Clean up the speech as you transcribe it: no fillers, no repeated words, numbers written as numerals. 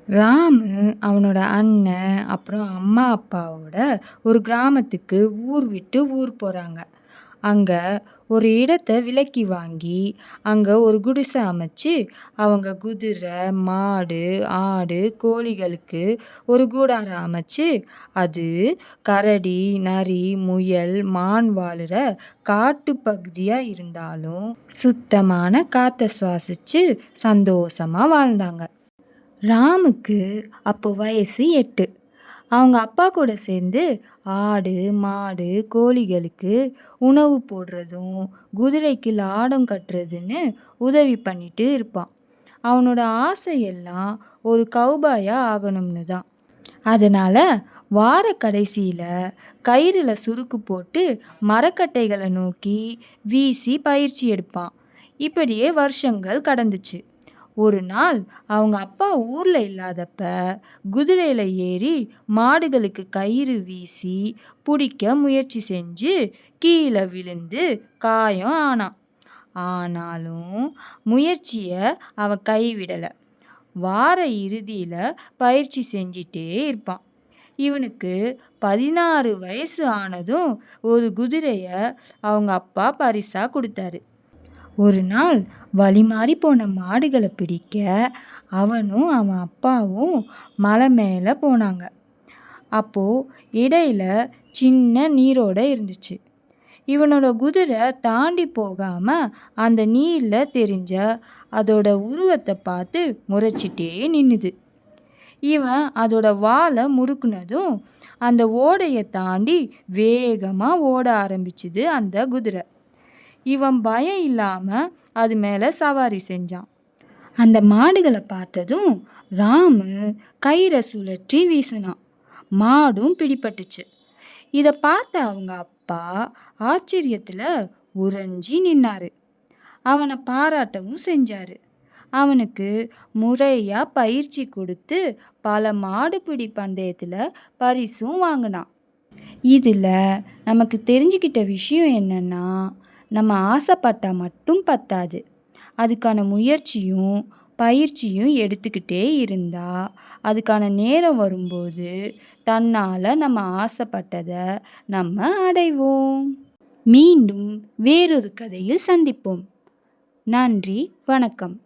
ராமு அவனோட அண்ணன், அப்புறம் அம்மா, அப்பாவோட ஒரு கிராமத்துக்கு ஊர் விட்டு ஊர் போறாங்க. அங்க ஒரு இடத்த விலைக்கு வாங்கி, அங்க ஒரு குடிசை அமைச்சு, அவங்க குதிரை, மாடு, ஆடு, கோழிகளுக்கு ஒரு கூடாரம் அமைச்சு, அது கரடி, நரி, முயல், மான் வாழுற காட்டுப் பகுதியா இருந்தாலும், சுத்தமான காத்த சுவாசிச்சு சந்தோஷமா வாழ்ந்தாங்க. ராமுக்கு அப்போ வயசு 8. அவங்க அப்பா கூட சேர்ந்து ஆடு, மாடு, கோழிகளுக்கு உணவு போடுறதும், குதிரைக்கு லாடம் கட்டுறதுன்னு உதவி பண்ணிட்டு இருப்பான். அவனோட ஆசை எல்லாம் ஒரு கௌபாயா ஆகணும்னு தான். அதனால வார கடைசியில கயிறுல சுருக்கு போட்டு மரக்கட்டைகளை நோக்கி வீசி பயிற்சி எடுப்பான். இப்படியே வருஷங்கள் கடந்துச்சு. ஒரு நாள் அவங்க அப்பா ஊர்ல இல்லாதப்ப குதிரையில ஏறி மாடுகளுக்கு கயிறு வீசி பிடிக்க முயற்சி செஞ்சு கீழே விழுந்து காயம் ஆனான். ஆனாலும் முயற்சிய அவன் கைவிடல. வார இறுதியில பயிற்சி செஞ்சிட்டே இருப்பான். இவனுக்கு 16 வயசு ஆனதும் ஒரு குதிரைய அவங்க அப்பா பரிசா கொடுத்தாரு. ஒரு நாள் வழி மாறி போன மாடுகளை பிடிக்க அவனும் அவன் அப்பாவும் மலை மேலே போனாங்க. அப்போ இடையில சின்ன நீரோடை இருந்துச்சு. இவனோட குதிரை தாண்டி போகாம அந்த நீர்ல தெரிஞ்ச அதோட உருவத்தை பார்த்து முறைச்சிட்டே நின்னுது. இவன் அதோட வாலை முறுக்குனதும் அந்த ஓடையை தாண்டி வேகமா ஓட ஆரம்பிச்சுது அந்த குதிரை. இவன் பயம் இல்லாம அது மேல சவாரி செஞ்சான். அந்த மாடுகளை பார்த்ததும் ராமு கயிறை சுழற்றி வீசினான். மாடும் பிடிபட்டுச்சு. இதை பார்த்த அவங்க அப்பா ஆச்சரியத்துல உறைஞ்சி நின்னாரு. அவனை பாராட்டவும் செஞ்சாரு. அவனுக்கு முறையா பயிற்சி கொடுத்து பல மாடுபிடி பந்தயத்துல பரிசும் வாங்கினான். இதுல நமக்கு தெரிஞ்சுக்கிட்ட விஷயம் என்னன்னா, நம்ம ஆசைப்பட்டா மட்டும் பத்தாது. அதுக்கான முயற்சியும் பயிற்சியும் எடுத்துக்கிட்டே இருந்தா, அதுக்கான நேரம் வரும்போது தன்னால நம்ம ஆசைப்பட்டதை நம்ம அடைவோம். மீண்டும் வேறொரு கதையில் சந்திப்போம். நன்றி, வணக்கம்.